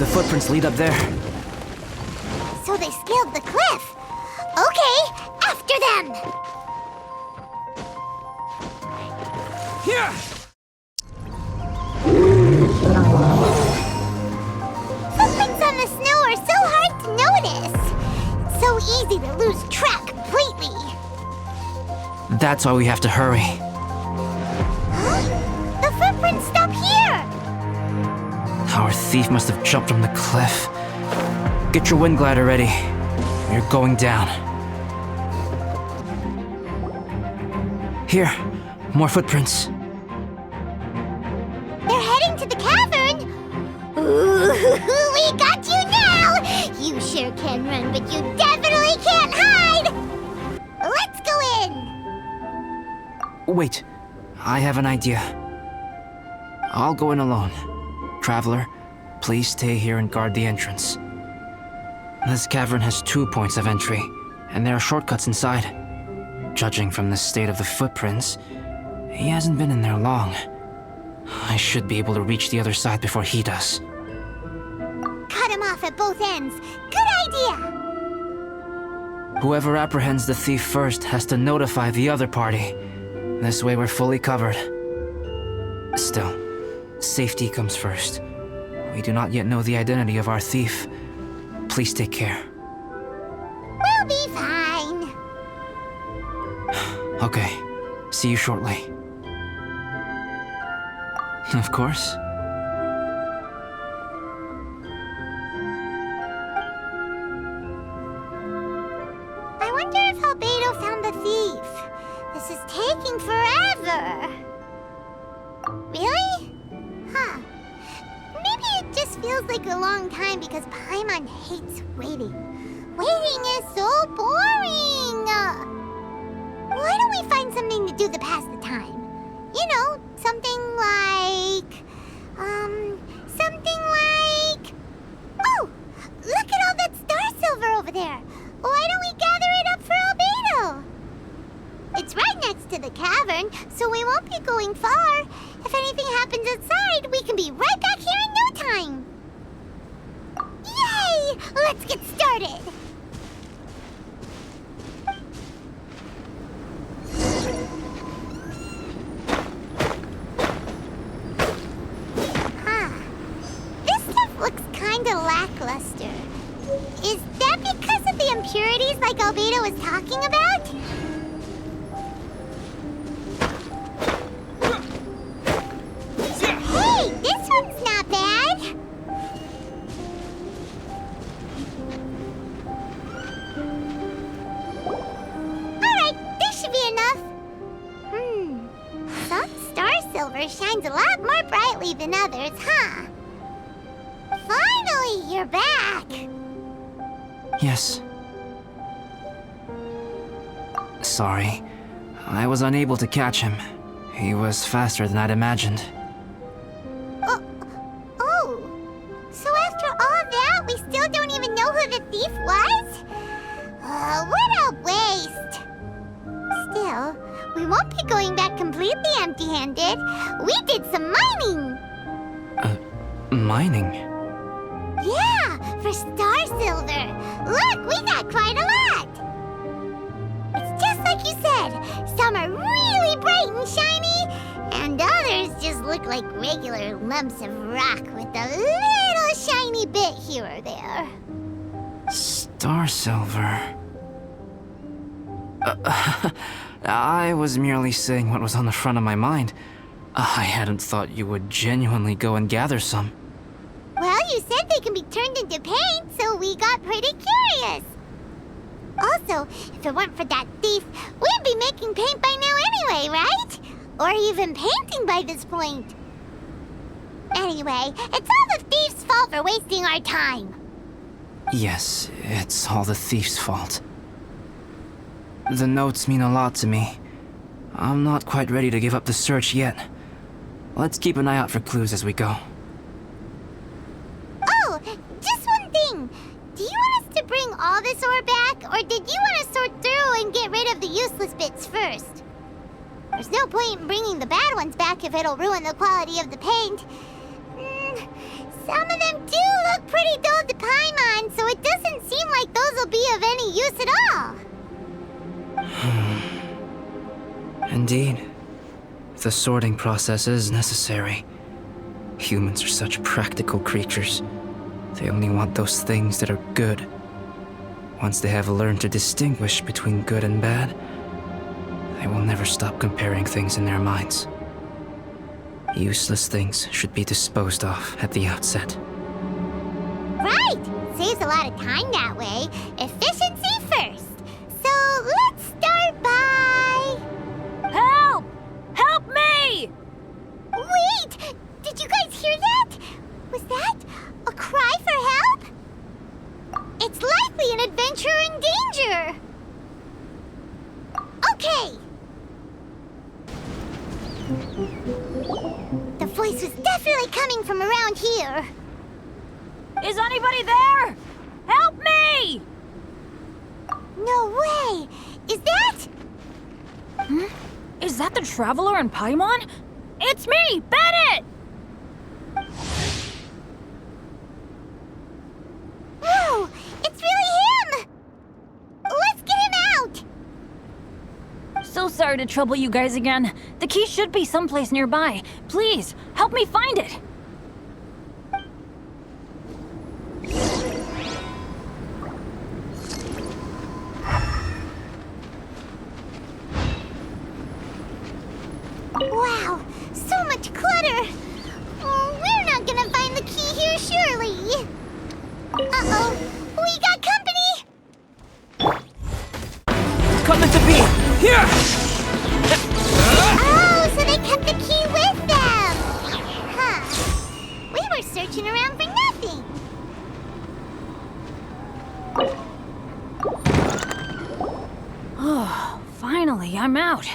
The footprints lead up there. So they scaled the cliff. Okay, after them! Here! Footprints on the snow are so hard to notice. It's so easy to lose track completely. That's why we have to hurry. Huh? The footprints stop here! Our thief must have jumped from the cliff. Get your wind glider ready. We're going down. Here, more footprints. They're heading to the cavern! Ooh, we got you now! You sure can run, but you definitely can't hide! Let's go in! Wait, I have an idea. I'll go in alone. Traveler, please stay here and guard the entrance. This cavern has 2 points of entry, and there are shortcuts inside. Judging from the state of the footprints, he hasn't been in there long. I should be able to reach the other side before he does. Cut him off at both ends. Good idea! Whoever apprehends the thief first has to notify the other party. This way we're fully covered. Still, safety comes first. We do not yet know the identity of our thief. Please take care. We'll be fine. Okay, see you shortly. Of course. I wonder if Albedo found the thief. This is taking forever. Really? Huh. Maybe it just feels like a long time because Paimon hates waiting. Waiting is so boring! Why don't we find something to do to pass the time? You know, something like... Oh! Look at all that Starsilver over there! Why don't we gather it up for Albedo? It's right next to the cavern, so we won't be going far. If anything happens outside, we can be right back here in no time. Yay! Let's get started! Huh. This stuff looks kinda lackluster. Is that because of the impurities like Albedo was talking about? Hey, this one's not bad! Alright, this should be enough. Some Starsilver shines a lot more brightly than others, huh? Finally, you're back! Yes. Sorry. I was unable to catch him. He was faster than I'd imagined. Oh, so after all that, we still don't even know who the thief was? What a waste! Still, we won't be going back completely empty-handed. We did some mining! Mining? Yeah, for Starsilver. Look, we got quite a lot! It's just like you said. Some are really bright and shiny, and others just look like regular lumps of rock with a little shiny bit here or there. Starsilver. I was merely saying what was on the front of my mind. I hadn't thought you would genuinely go and gather some. Well, you said they can be turned into paint, so we got pretty curious. Also, if it weren't for that thief, we'd be making paint by now anyway, right? Or even painting by this point. Anyway, it's all the thief's fault for wasting our time. Yes, it's all the thief's fault. The notes mean a lot to me. I'm not quite ready to give up the search yet. Let's keep an eye out for clues as we go. Oh, just one thing. Do you want us to bring all this ore back, or did you want to sort through and get rid of the useless bits first? There's no point in bringing the bad ones back if it'll ruin the quality of the paint. Some of them do look pretty dull to Paimon, so it doesn't seem like those will be of any use at all. Indeed. The sorting process is necessary. Humans are such practical creatures. They only want those things that are good. Once they have learned to distinguish between good and bad, they will never stop comparing things in their minds. Useless things should be disposed of at the outset. Right! Saves a lot of time that way. Efficiency first. So let's start by... Help! Help me! Wait! Did you guys hear that? Was that a cry for help? It's likely an adventurer in danger. Okay. The voice was definitely coming from around here. Is anybody there? Help me! No way! Is that... Is that the Traveler in Paimon? It's me, Bennett! Whoa! It's really him! Let's get him out! So sorry to trouble you guys again. The key should be someplace nearby. Please, help me find it. Wow, so much clutter! Oh, we're not gonna find the key here, surely! Uh-oh, we got company! Come into being! Here! Oh, so they kept the key with them! Huh. We were searching around for nothing! Oh, finally, I'm out.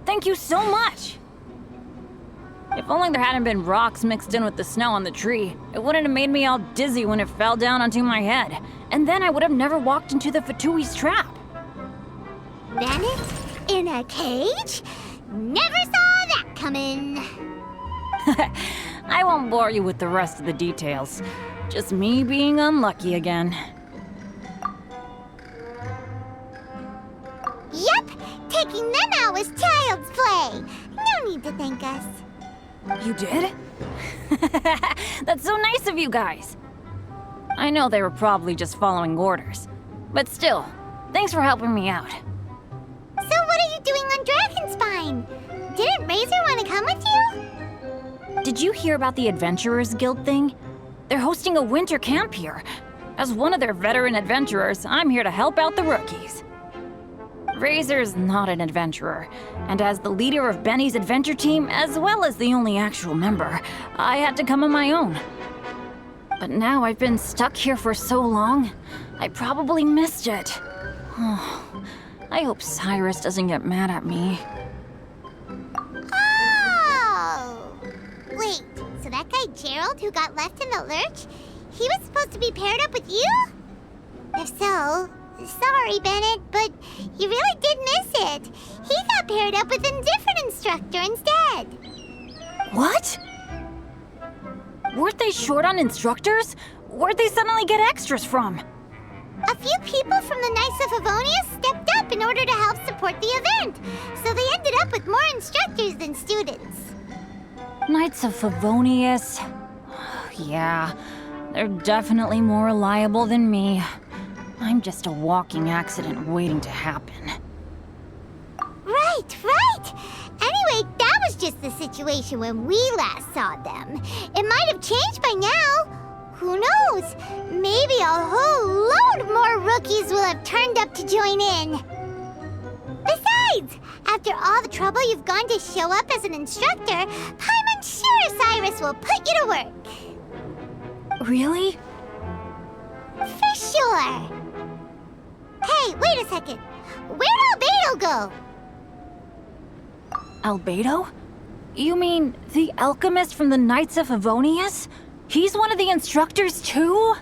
Thank you so much. If only there hadn't been rocks mixed in with the snow on the tree, it wouldn't have made me all dizzy when it fell down onto my head. And then I would have never walked into the Fatui's trap. Bennett? In a cage? Never saw that coming! I won't bore you with the rest of the details. Just me being unlucky again. Yep! Taking them out was child's play! No need to thank us. You did? That's so nice of you guys. I know they were probably just following orders. But still, thanks for helping me out. So what are you doing on Dragonspine? Didn't Razor want to come with you? Did you hear about the Adventurers Guild thing? They're hosting a winter camp here. As one of their veteran adventurers, I'm here to help out the rookies. Razor's not an adventurer, and as the leader of Benny's adventure team, as well as the only actual member, I had to come on my own. But now I've been stuck here for so long, I probably missed it. Oh, I hope Cyrus doesn't get mad at me. Oh! Wait, so that guy Gerald who got left in the lurch, he was supposed to be paired up with you? If so, sorry, Bennett, but you really did miss it. He got paired up with a different instructor instead. What? Weren't they short on instructors? Where'd they suddenly get extras from? A few people from the Knights of Favonius stepped up in order to help support the event, so they ended up with more instructors than students. Knights of Favonius. Yeah, they're definitely more reliable than me. I'm just a walking accident waiting to happen. Right, right! Anyway, that was just the situation when we last saw them. It might have changed by now. Who knows? Maybe a whole load more rookies will have turned up to join in. Besides, after all the trouble you've gone to show up as an instructor, I'm sure Cyrus will put you to work. Really? For sure. Hey, wait a second. Where'd Albedo go? Albedo? You mean the alchemist from the Knights of Favonius? He's one of the instructors too?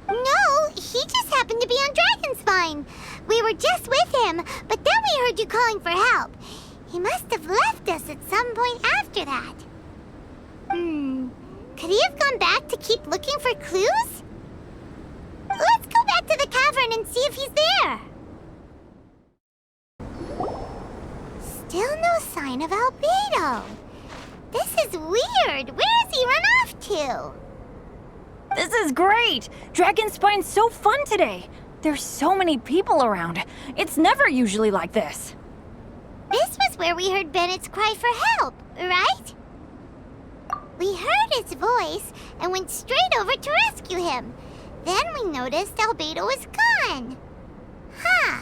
No, he just happened to be on Dragonspine. We were just with him, but then we heard you calling for help. He must have left us at some point after that. Could he have gone back to to keep looking for clues? Let's go back to the cavern and see if he's there. Still no sign of Albedo. This is weird. Where has he run off to? This is great! Dragon Spine's so fun today! There's so many people around. It's never usually like this. This was where we heard Bennett's cry for help, right? We heard his voice and went straight over to rescue him. Then we noticed Albedo was gone. Huh.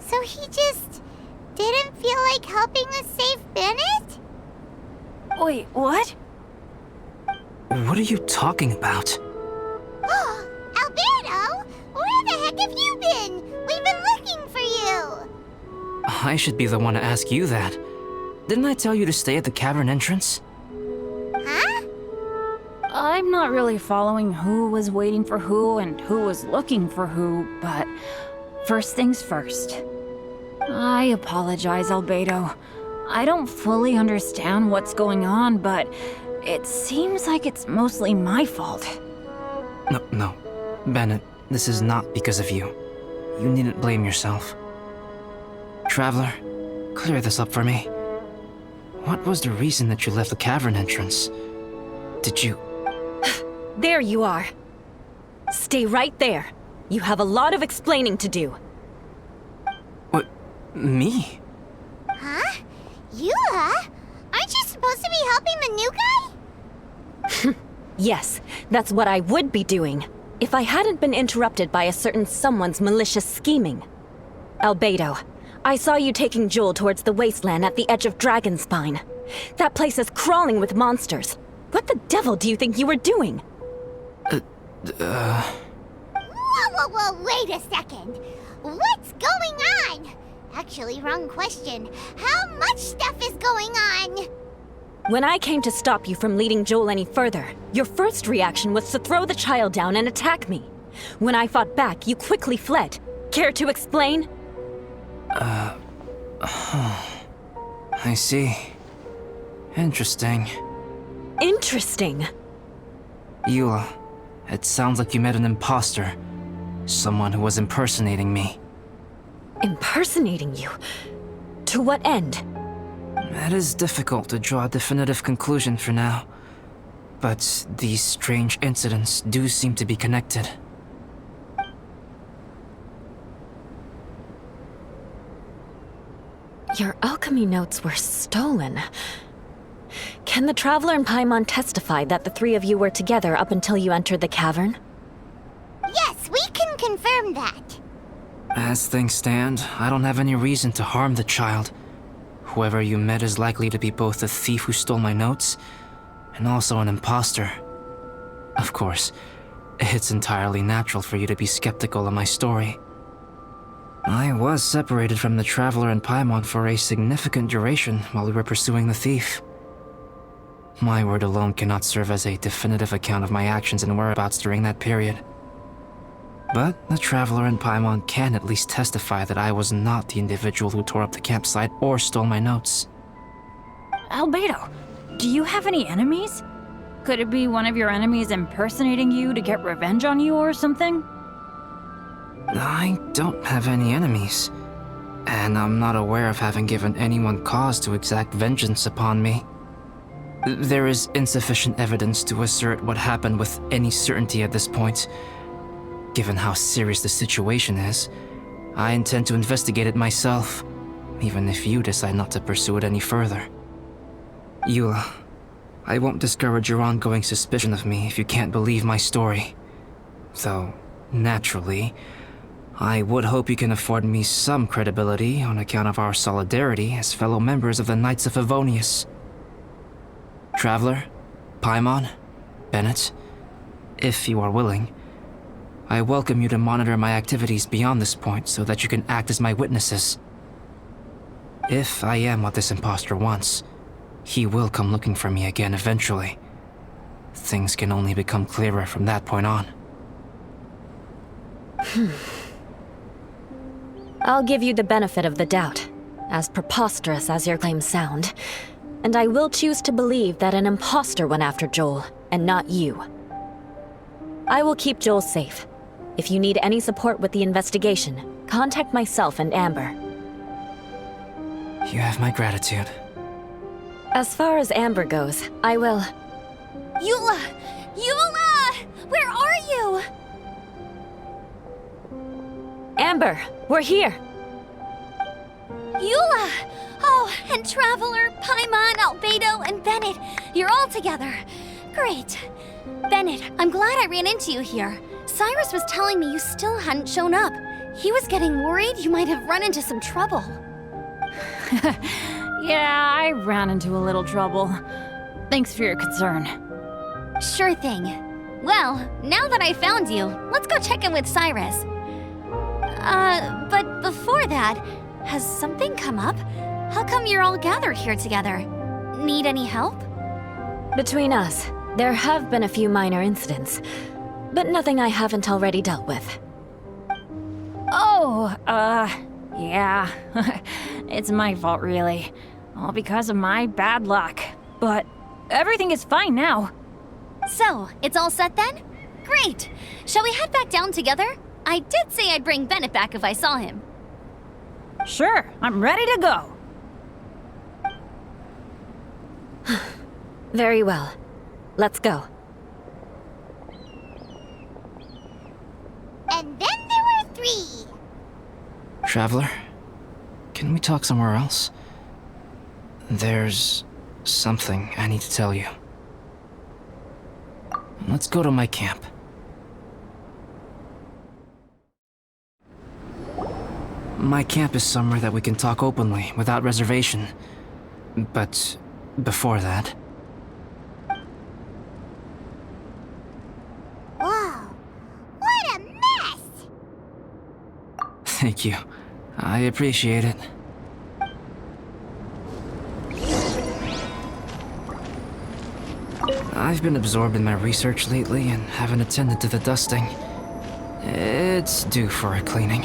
So he just didn't feel like helping us save Bennett? Wait, what? What are you talking about? Oh, Albedo! Where the heck have you been? We've been looking for you! I should be the one to ask you that. Didn't I tell you to stay at the cavern entrance? Huh? I'm not really following who was waiting for who and who was looking for who, but first things first. I apologize, Albedo. I don't fully understand what's going on, but it seems like it's mostly my fault. No. Bennett, this is not because of you. You needn't blame yourself. Traveler, clear this up for me. What was the reason that you left the cavern entrance? Did you... There you are. Stay right there. You have a lot of explaining to do. What? Me? Huh? Eula? Aren't you supposed to be helping the new guy? Yes, that's what I would be doing, if I hadn't been interrupted by a certain someone's malicious scheming. Albedo, I saw you taking Joel towards the wasteland at the edge of Dragonspine. That place is crawling with monsters. What the devil do you think you were doing? Whoa, wait a second. What's going on? Actually, wrong question. How much stuff is going on? When I came to stop you from leading Joel any further, your first reaction was to throw the child down and attack me. When I fought back, you quickly fled. Care to explain? I see. Interesting. Interesting. Eula, it sounds like you met an imposter. Someone who was impersonating me. Impersonating you? To what end? It is difficult to draw a definitive conclusion for now. But these strange incidents do seem to be connected. Your alchemy notes were stolen. Can the Traveler and Paimon testify that the three of you were together up until you entered the cavern? Yes, we can confirm that. As things stand, I don't have any reason to harm the child. Whoever you met is likely to be both the thief who stole my notes and also an imposter. Of course, it's entirely natural for you to be skeptical of my story. I was separated from the Traveler and Paimon for a significant duration while we were pursuing the thief. My word alone cannot serve as a definitive account of my actions and whereabouts during that period. But the Traveler and Paimon can at least testify that I was not the individual who tore up the campsite or stole my notes. Albedo, do you have any enemies? Could it be one of your enemies impersonating you to get revenge on you or something? I don't have any enemies, and I'm not aware of having given anyone cause to exact vengeance upon me. There is insufficient evidence to assert what happened with any certainty at this point. Given how serious the situation is, I intend to investigate it myself, even if you decide not to pursue it any further. Eula, I won't discourage your ongoing suspicion of me if you can't believe my story. Though, naturally, I would hope you can afford me some credibility on account of our solidarity as fellow members of the Knights of Favonius. Traveler, Paimon, Bennett, if you are willing, I welcome you to monitor my activities beyond this point so that you can act as my witnesses. If I am what this imposter wants, he will come looking for me again eventually. Things can only become clearer from that point on. I'll give you the benefit of the doubt, as preposterous as your claims sound. And I will choose to believe that an imposter went after Joel, and not you. I will keep Joel safe. If you need any support with the investigation, contact myself and Amber. You have my gratitude. As far as Amber goes, I will... Eula! Eula! Where are you? Amber, we're here! Eula! Oh, and Traveler, Paimon, Albedo, and Bennett. You're all together. Great. Bennett, I'm glad I ran into you here. Cyrus was telling me you still hadn't shown up. He was getting worried you might have run into some trouble. Yeah, I ran into a little trouble. Thanks for your concern. Sure thing. Well, now that I found you, let's go check in with Cyrus. But before that, has something come up? How come you're all gathered here together? Need any help? Between us, there have been a few minor incidents, but nothing I haven't already dealt with. Oh, yeah. It's my fault, really. All because of my bad luck. But everything is fine now. So, it's all set then? Great! Shall we head back down together? I did say I'd bring Bennett back if I saw him. Sure, I'm ready to go. Very well. Let's go. And then there were 3. Traveler, can we talk somewhere else? There's something I need to tell you. Let's go to my camp. My camp is somewhere that we can talk openly, without reservation. But before that... Whoa, what a mess! Thank you. I appreciate it. I've been absorbed in my research lately and haven't attended to the dusting. It's due for a cleaning.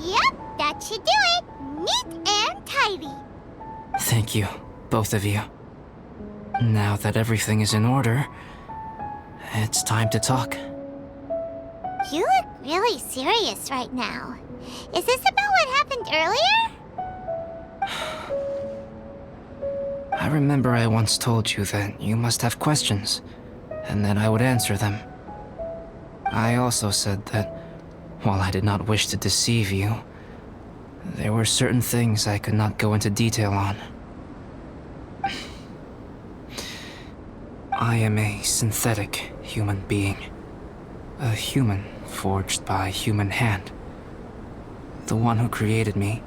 Yep, that should do it. Neat and tidy. Thank you, both of you. Now that everything is in order, it's time to talk. You look really serious right now. Is this about what happened earlier? I remember I once told you that you must have questions, and that I would answer them. I also said that, while I did not wish to deceive you, there were certain things I could not go into detail on. I am a synthetic human being. A human forged by human hand. The one who created me,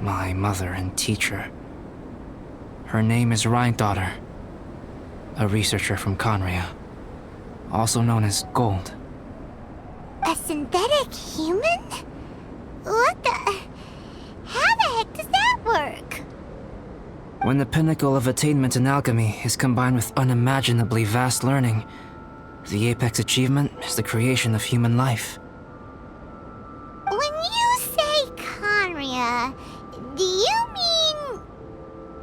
my mother and teacher. Her name is Rhine-daughter, a researcher from Conria, also known as Gold. A synthetic human? What the... How the heck does that work? When the pinnacle of attainment in alchemy is combined with unimaginably vast learning, the apex achievement is the creation of human life. When you say Conria, do you mean...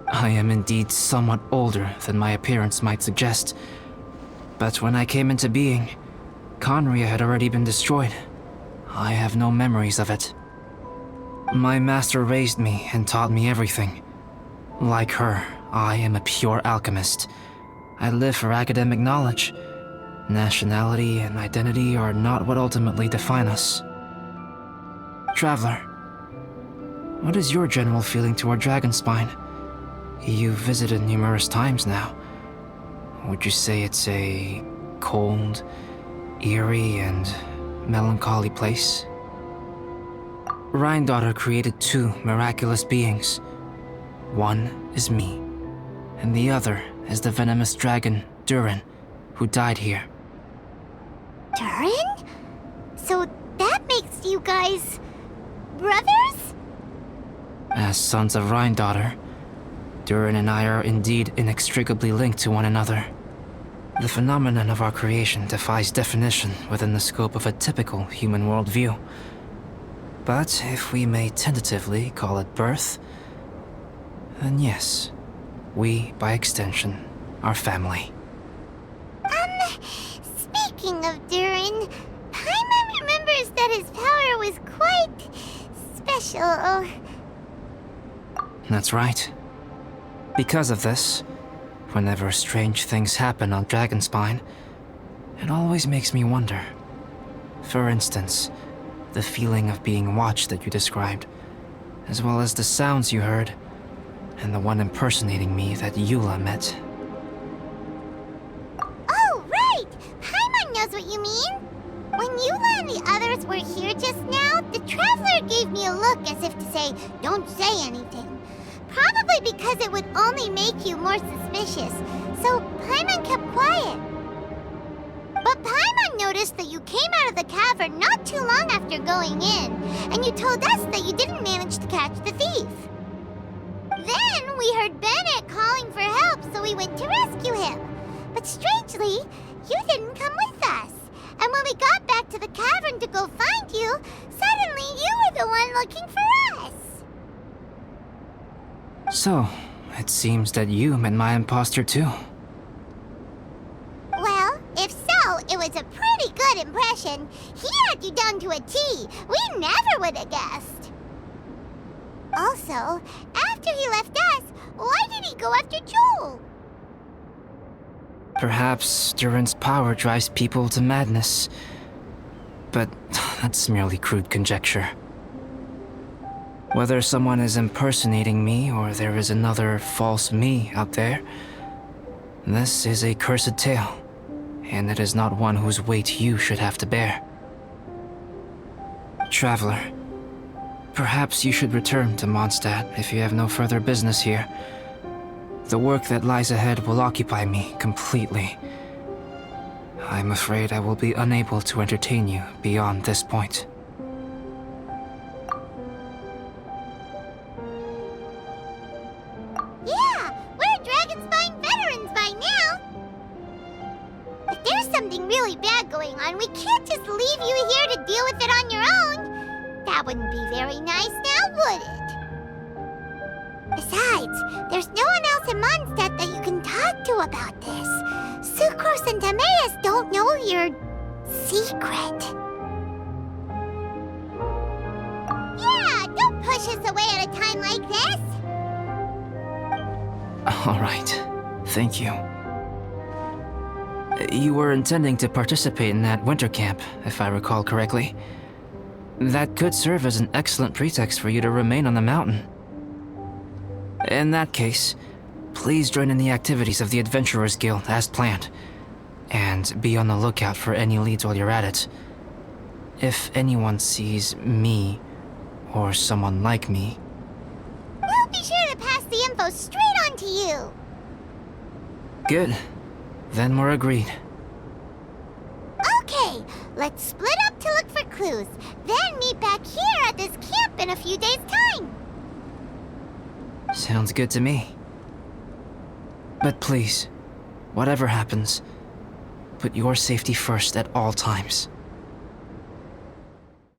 I am indeed somewhat older than my appearance might suggest. But when I came into being, Conria had already been destroyed. I have no memories of it. My master raised me and taught me everything. Like her, I am a pure alchemist. I live for academic knowledge. Nationality and identity are not what ultimately define us. Traveler, what is your general feeling toward Dragonspine? You've visited numerous times now. Would you say it's a cold, eerie, and melancholy place? Rhine-daughter created 2 miraculous beings. One is me, and the other is the venomous dragon, Durin, who died here. Durin? So that makes you guys... brothers? As sons of Rhine-daughter, Durin and I are indeed inextricably linked to one another. The phenomenon of our creation defies definition within the scope of a typical human worldview. But if we may tentatively call it birth, then yes, we, by extension, are family. Speaking of Durin, Paimon remembers that his power was quite special. That's right. Because of this, whenever strange things happen on Dragonspine, it always makes me wonder. For instance, the feeling of being watched that you described, as well as the sounds you heard, and the one impersonating me that Eula met. Oh, right! Paimon knows what you mean! When Eula and the others were here just now, the Traveler gave me a look as if to say, don't say anything. Probably because it would only make you more suspicious, so Paimon kept quiet. But Paimon noticed that you came out of the cavern not too long after going in, and you told us that you didn't manage to catch the thief. Then we heard Bennett calling for help, so we went to rescue him. But strangely, you didn't come with us. And when we got back to the cavern to go find you, suddenly you were the one looking for us. So, it seems that you met my imposter too. Well, if so, it was a pretty good impression. He had you down to a T. We never would have guessed. Also, after he left us, why did he go after Joel? Perhaps Durin's power drives people to madness. But that's merely crude conjecture. Whether someone is impersonating me or there is another false me out there, this is a cursed tale, and it is not one whose weight you should have to bear. Traveler, perhaps you should return to Mondstadt if you have no further business here. The work that lies ahead will occupy me completely. I'm afraid I will be unable to entertain you beyond this point. Yeah, we're Dragonspine veterans by now. If there's something really bad going on, we can't just leave you here to deal with it on your own. That wouldn't be very nice now, would it? Besides, there's no one else in Mondstadt that you can talk to about this. Sucrose and Timaeus don't know your secret. Yeah, don't push us away at a time like this. All right, thank you. You were intending to participate in that winter camp, if I recall correctly. That could serve as an excellent pretext for you to remain on the mountain. In that case, please join in the activities of the Adventurers Guild as planned, and be on the lookout for any leads while you're at it. If anyone sees me, or someone like me, We'll be sure to pass the info straight on to you. good. Then we're agreed. Okay, let's split up to look for clues, then meet back here at this camp in a few days' time. Sounds good to me. But please, whatever happens, put your safety first at all times.